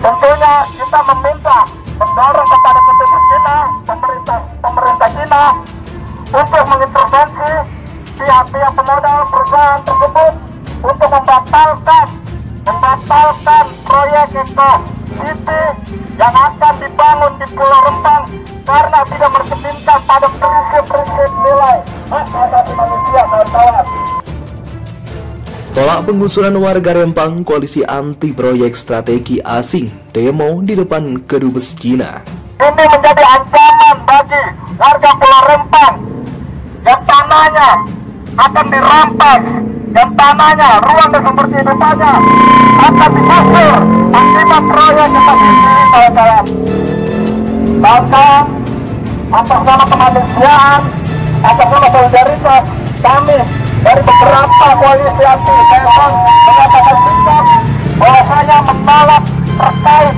Tentunya kita meminta mendorong kepada pemerintah Cina, pemerintah Cina untuk mengintervensi pihak-pihak pemodal perusahaan tersebut untuk membatalkan proyek Eco City yang akan dibangun di Pulau Rempang karena tidak bercerminkan pada prinsip-prinsip nilai hak asasi manusia, kawan-kawan. Tolak penggusuran warga Rempang, koalisi anti proyek strategi asing demo di depan Kedubes Cina. Ini menjadi ancaman bagi warga Pulau Rempang yang tanahnya akan dirampas, dan tanahnya, ruang dan sumber kehidupannya akan digusur akibat proyek strategi ini, kawan-kawan. Bahkan atas nama kemanusiaan, atas nama solidaritas, kami dari beberapa koalisi anti PSN menyatakan sikap bahwasanya menolak terkait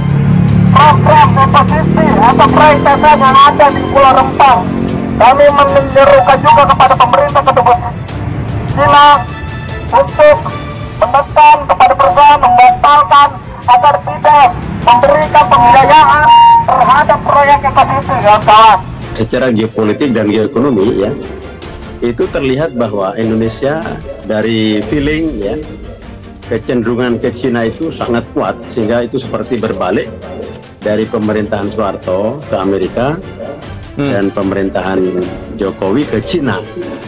program Ekositi atau proyek PSN yang ada di Pulau Rempang. Kami menyerukan juga kepada pemerintah Kedubes Cina untuk menekan kepada perusahaan membatalkan agar tidak memberikan pembiayaan terhadap proyek Ekositi, kawan-kawan. Secara geopolitik dan geoekonomi ya, itu terlihat bahwa Indonesia dari feeling ya, kecenderungan ke Cina itu sangat kuat, sehingga itu seperti berbalik dari pemerintahan Soeharto ke Amerika dan pemerintahan Jokowi ke Cina.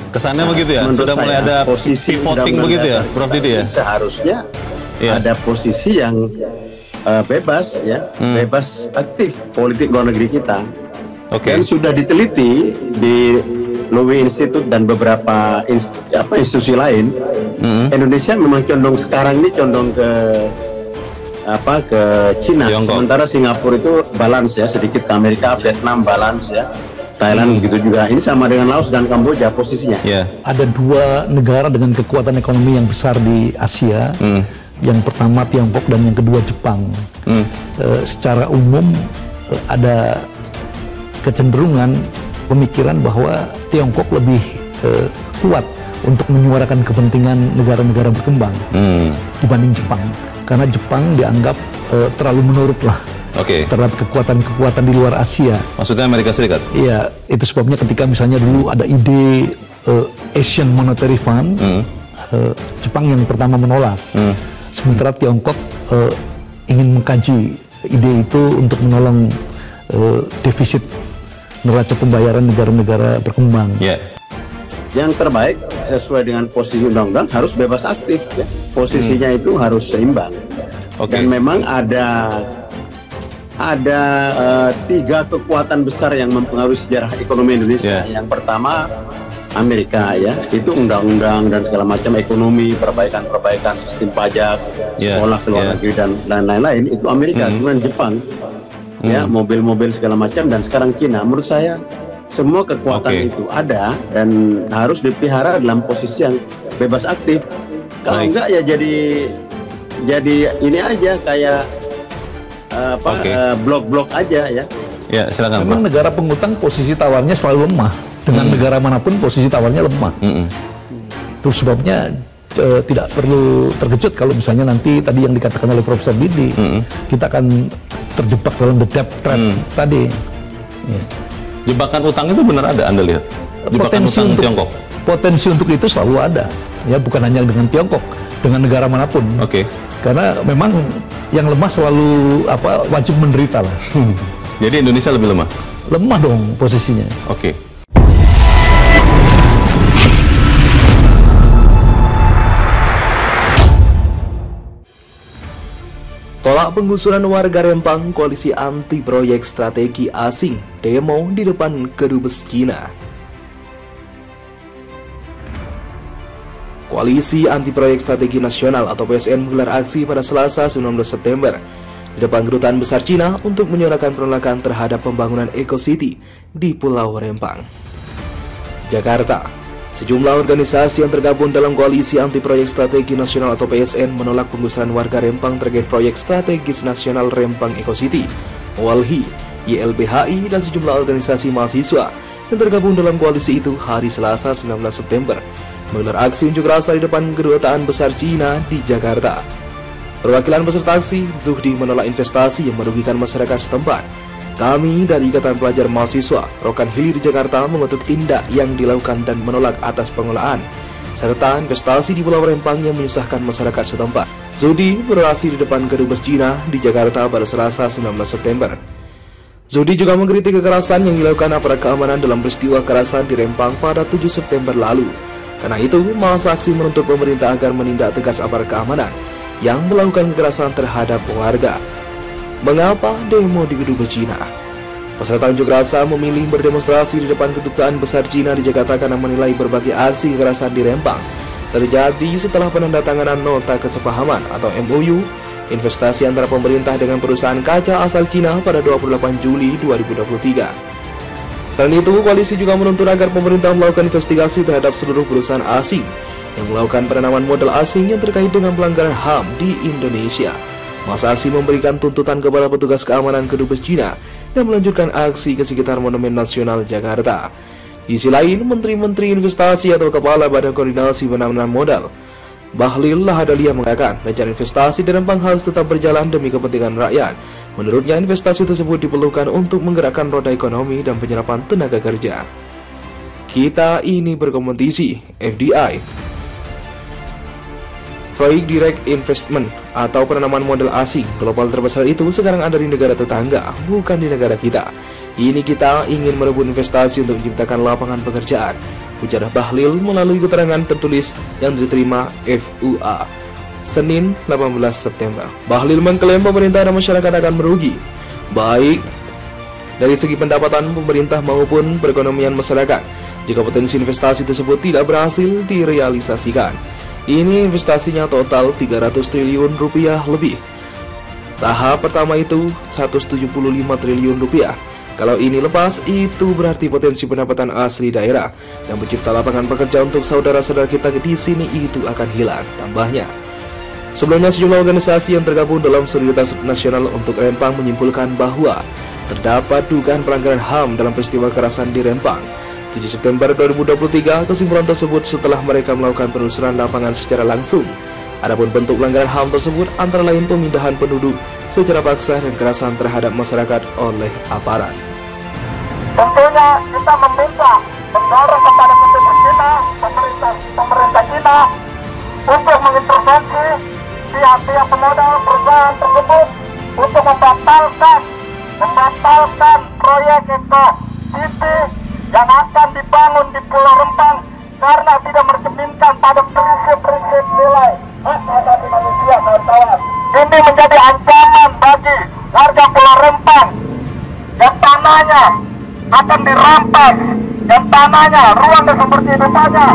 Kesannya begitu ya? Sudah mulai ada pivoting begitu ya, Prof Didi ya? Seharusnya ada posisi yang bebas ya, bebas aktif politik luar negeri kita. Dan sudah diteliti di Lowy Institute dan beberapa institusi lain, Indonesia memang condong sekarang ini condong ke Cina. Tiongkok. Sementara Singapura itu balance ya, sedikit ke Amerika, Vietnam balance ya, Thailand begitu juga. Ini sama dengan Laos dan Kamboja posisinya. Ada dua negara dengan kekuatan ekonomi yang besar di Asia. Yang pertama Tiongkok dan yang kedua Jepang. Secara umum ada kecenderungan pemikiran bahwa Tiongkok lebih kuat untuk menyuarakan kepentingan negara-negara berkembang dibanding Jepang, karena Jepang dianggap terlalu menurut lah terhadap kekuatan-kekuatan di luar Asia. Maksudnya Amerika Serikat? Iya, itu sebabnya ketika misalnya dulu ada ide Asian Monetary Fund, Jepang yang pertama menolak, sementara Tiongkok ingin mengkaji ide itu untuk menolong defisit neraca pembayaran negara-negara berkembang. Yang terbaik sesuai dengan posisi undang-undang harus bebas aktif ya. Posisinya itu harus seimbang. Dan memang ada tiga kekuatan besar yang mempengaruhi sejarah ekonomi Indonesia. Yang pertama Amerika ya, itu undang-undang dan segala macam ekonomi, perbaikan sistem pajak, sekolah ke luar negeri dan lain-lain, itu Amerika. Kemudian Jepang ya, mobil-mobil segala macam, dan sekarang Cina. Menurut saya semua kekuatan itu ada dan harus dipelihara dalam posisi yang bebas aktif. Kalau enggak ya jadi ini aja kayak blok-blok aja ya. Ya, silakan. Memang negara pengutang posisi tawarnya selalu lemah. Dengan negara manapun posisi tawarnya lemah. Itu sebabnya tidak perlu terkejut kalau misalnya nanti tadi yang dikatakan oleh Profesor Didi, kita akan terjebak dalam the debt trap tadi. Jebakan utang itu benar ada, Anda lihat? Jebakan utang Tiongkok? Potensi untuk itu selalu ada, ya, bukan hanya dengan Tiongkok, dengan negara manapun. Karena memang yang lemah selalu wajib menderita lah. Jadi Indonesia lebih lemah? Lemah dong posisinya. Tolak penggusuran warga Rempang, koalisi anti proyek strategi asing demo di depan Kedubes Cina. Koalisi Anti Proyek Strategi Nasional atau PSN menggelar aksi pada Selasa 19 September di depan Kedutaan Besar Cina untuk menyuarakan penolakan terhadap pembangunan Eco City di Pulau Rempang, Jakarta. Sejumlah organisasi yang tergabung dalam Koalisi Anti Proyek Strategi Nasional atau PSN menolak penggusuran warga Rempang terkait proyek strategis nasional Rempang Eco City, WALHI, YLBHI, dan sejumlah organisasi mahasiswa yang tergabung dalam koalisi itu hari Selasa 19 September menggelar aksi unjuk rasa di depan Kedutaan Besar Cina di Jakarta. Perwakilan peserta aksi, Zuhdi menolak investasi yang merugikan masyarakat setempat. Kami dari Ikatan Pelajar Mahasiswa Rokan Hilir Jakarta mengutuk tindak yang dilakukan dan menolak atas pengelolaan serta investasi di Pulau Rempang yang menyusahkan masyarakat setempat. Zuhdi berorasi di depan Kedubes Cina di Jakarta pada Selasa 19 September. Zuhdi juga mengkritik kekerasan yang dilakukan aparat keamanan dalam peristiwa kekerasan di Rempang pada 7 September lalu. Karena itu, masa aksi menuntut pemerintah agar menindak tegas aparat keamanan yang melakukan kekerasan terhadap warga. Mengapa demo di Kedubes Cina? Peserta unjuk rasa memilih berdemonstrasi di depan Kedutaan Besar Cina di Jakarta karena menilai berbagai aksi kekerasan di Rempang terjadi setelah penandatanganan nota kesepahaman atau MOU investasi antara pemerintah dengan perusahaan kaca asal Cina pada 28 Juli 2023. Selain itu, koalisi juga menuntut agar pemerintah melakukan investigasi terhadap seluruh perusahaan asing yang melakukan penanaman modal asing yang terkait dengan pelanggaran HAM di Indonesia. Masa aksi memberikan tuntutan kepada petugas keamanan Kedubes Cina yang melanjutkan aksi ke sekitar Monumen Nasional Jakarta. Di sisi lain, Menteri-Menteri Investasi atau Kepala Badan Koordinasi Penanaman Modal Bahlil Lahadalia mengatakan rencana investasi di Rempang harus tetap berjalan demi kepentingan rakyat. Menurutnya, investasi tersebut diperlukan untuk menggerakkan roda ekonomi dan penyerapan tenaga kerja. Kita ini berkompetisi, FDI. Proyek Direct Investment atau penanaman modal asing global terbesar itu sekarang ada di negara tetangga, bukan di negara kita. Ini kita ingin merebut investasi untuk menciptakan lapangan pekerjaan, ujar Bahlil melalui keterangan tertulis yang diterima FUA Senin 18 September. Bahlil mengklaim pemerintah dan masyarakat akan merugi, baik dari segi pendapatan pemerintah maupun perekonomian masyarakat, jika potensi investasi tersebut tidak berhasil direalisasikan. Ini investasinya total 300 triliun rupiah lebih. Tahap pertama itu 175 triliun rupiah. Kalau ini lepas, itu berarti potensi pendapatan asli daerah dan mencipta lapangan pekerjaan untuk saudara-saudara kita di sini itu akan hilang, tambahnya. Sebelumnya, sejumlah organisasi yang tergabung dalam Solidaritas Nasional untuk Rempang menyimpulkan bahwa terdapat dugaan pelanggaran HAM dalam peristiwa kekerasan di Rempang. 7 September 2023, kesimpulan tersebut setelah mereka melakukan penelusuran lapangan secara langsung. Adapun bentuk pelanggaran HAM tersebut antara lain pemindahan penduduk secara paksa dan kekerasan terhadap masyarakat oleh aparat. Tentunya kita meminta mendorong kepada pemerintah Cina, pemerintah Cina untuk mengintervensi pihak-pihak pemodal perusahaan tersebut untuk membatalkan proyek Eco City yang akan dibangun di Pulau Rempang karena tidak mencerminkan pada prinsip-prinsip nilai hak asasi manusia, kawan-kawan. Ini menjadi ancaman bagi warga Pulau Rempang yang tanahnya akan dirampas, dan tanahnya, ruang dan sumber kehidupannya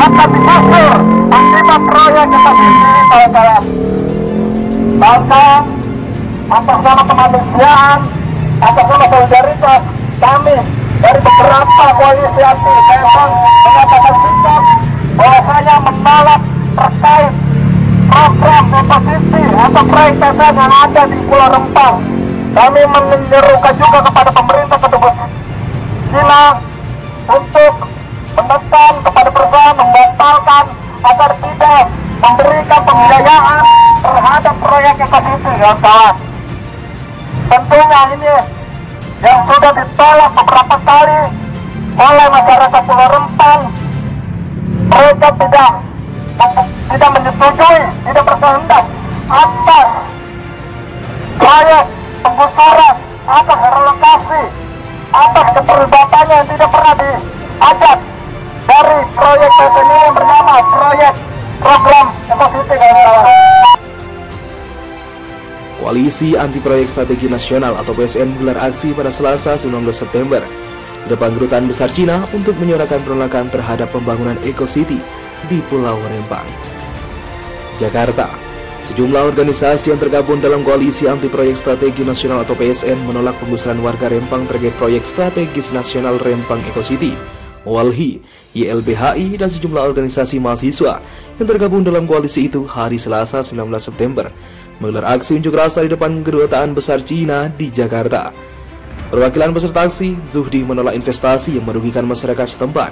akan digusur akibat proyek ini, kawan-kawan. Bahkan atas nama kemanusiaan, atas nama solidaritas, kami dari beberapa koalisi anti Rempang menyatakan sikap bahwasanya menolak terkait program ekosistem atau proyek PSN yang ada di Pulau Rempang. Kami menyerukan juga kepada pemerintah Kedubes Cina untuk menekan kepada perusahaan membatalkan agar tidak memberikan pembiayaan terhadap proyek ekosistem, kawan-kawan. Tentunya ini yang sudah ditolak beberapa kali oleh masyarakat Pulau Rempang. Mereka tidak menyetujui, tidak berkehendak atas proyek penggusuran, atas relokasi, atas keterlibatannya yang tidak pernah diajak dari proyek PSN ini bernama proyek program ekosistem, kawan-kawan. Koalisi Anti Proyek Strategi Nasional atau PSN menggelar aksi pada Selasa 19 September di depan Kedutaan Besar Cina untuk menyuarakan penolakan terhadap pembangunan Eco City di Pulau Rempang. Jakarta, sejumlah organisasi yang tergabung dalam Koalisi Anti Proyek Strategi Nasional atau PSN menolak penggusuran warga Rempang terkait proyek strategis nasional Rempang Eco City. Walhi, YLBHI, dan sejumlah organisasi mahasiswa yang tergabung dalam koalisi itu hari Selasa 19 September menggelar aksi unjuk rasa di depan Kedutaan Besar Cina di Jakarta. Perwakilan peserta aksi, Zuhdi menolak investasi yang merugikan masyarakat setempat.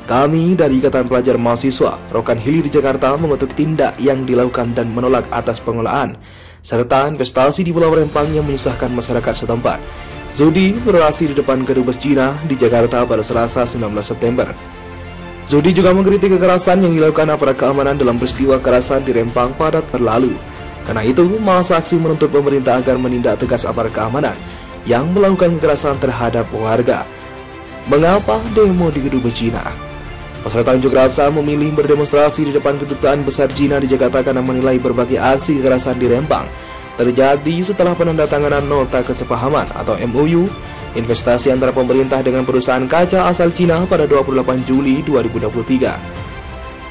Kami dari Ikatan Pelajar Mahasiswa Rokan Hilir di Jakarta mengutuk tindak yang dilakukan dan menolak atas pengelolaan serta investasi di Pulau Rempang yang menyusahkan masyarakat setempat. Zudi berorasi di depan Kedubes Cina di Jakarta pada Selasa 19 September. Zudi juga mengkritik kekerasan yang dilakukan aparat keamanan dalam peristiwa kekerasan di Rempang pada terlalu. Karena itu, massa aksi menuntut pemerintah agar menindak tegas aparat keamanan yang melakukan kekerasan terhadap warga. Mengapa demo di Kedubes Cina? Peserta unjuk rasa memilih berdemonstrasi di depan Kedutaan Besar Cina di Jakarta karena menilai berbagai aksi kekerasan di Rempang terjadi setelah penandatanganan nota kesepahaman atau MOU investasi antara pemerintah dengan perusahaan kaca asal Cina pada 28 Juli 2023.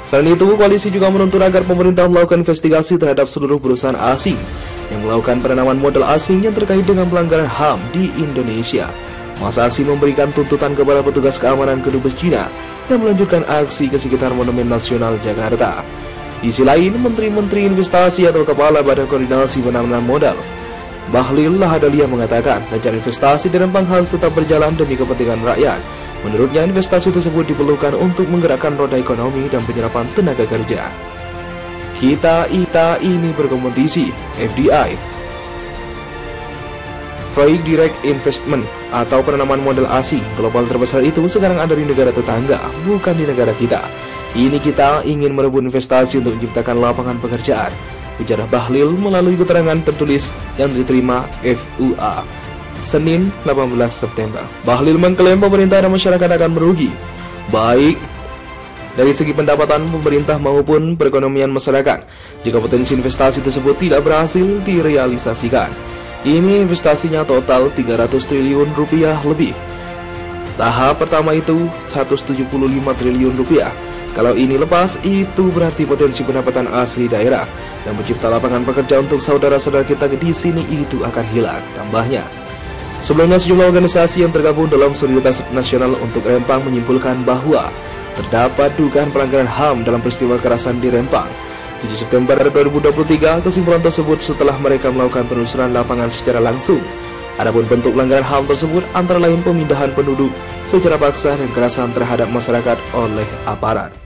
Selain itu, koalisi juga menuntut agar pemerintah melakukan investigasi terhadap seluruh perusahaan asing yang melakukan penanaman modal asing yang terkait dengan pelanggaran HAM di Indonesia. Massa aksi memberikan tuntutan kepada petugas keamanan Kedubes Cina yang melanjutkan aksi ke sekitar Monumen Nasional Jakarta. Di sisi lain, Menteri-Menteri Investasi atau Kepala Badan Koordinasi Penanaman Modal Bahlil Lahadalia mengatakan rencana investasi di Rempang harus tetap berjalan demi kepentingan rakyat. Menurutnya, investasi tersebut diperlukan untuk menggerakkan roda ekonomi dan penyerapan tenaga kerja. Kita ini berkompetisi, FDI. Proyek Direct Investment atau penanaman modal asing global terbesar itu sekarang ada di negara tetangga, bukan di negara kita. Ini kita ingin merebut investasi untuk menciptakan lapangan pekerjaan, ujar Bahlil melalui keterangan tertulis yang diterima FUA Senin 18 September. Bahlil mengklaim pemerintah dan masyarakat akan merugi, baik dari segi pendapatan pemerintah maupun perekonomian masyarakat, jika potensi investasi tersebut tidak berhasil direalisasikan. Ini investasinya total 300 triliun rupiah lebih. Tahap pertama itu 175 triliun rupiah. Kalau ini lepas, itu berarti potensi pendapatan asli daerah dan pencipta lapangan pekerjaan untuk saudara-saudara kita di sini itu akan hilang, tambahnya. Sebelumnya, sejumlah organisasi yang tergabung dalam Solidaritas Nasional untuk Rempang menyimpulkan bahwa terdapat dugaan pelanggaran HAM dalam peristiwa kekerasan di Rempang. 7 September 2023, kesimpulan tersebut setelah mereka melakukan penelusuran lapangan secara langsung. Adapun bentuk pelanggaran HAM tersebut antara lain pemindahan penduduk secara paksa dan kekerasan terhadap masyarakat oleh aparat.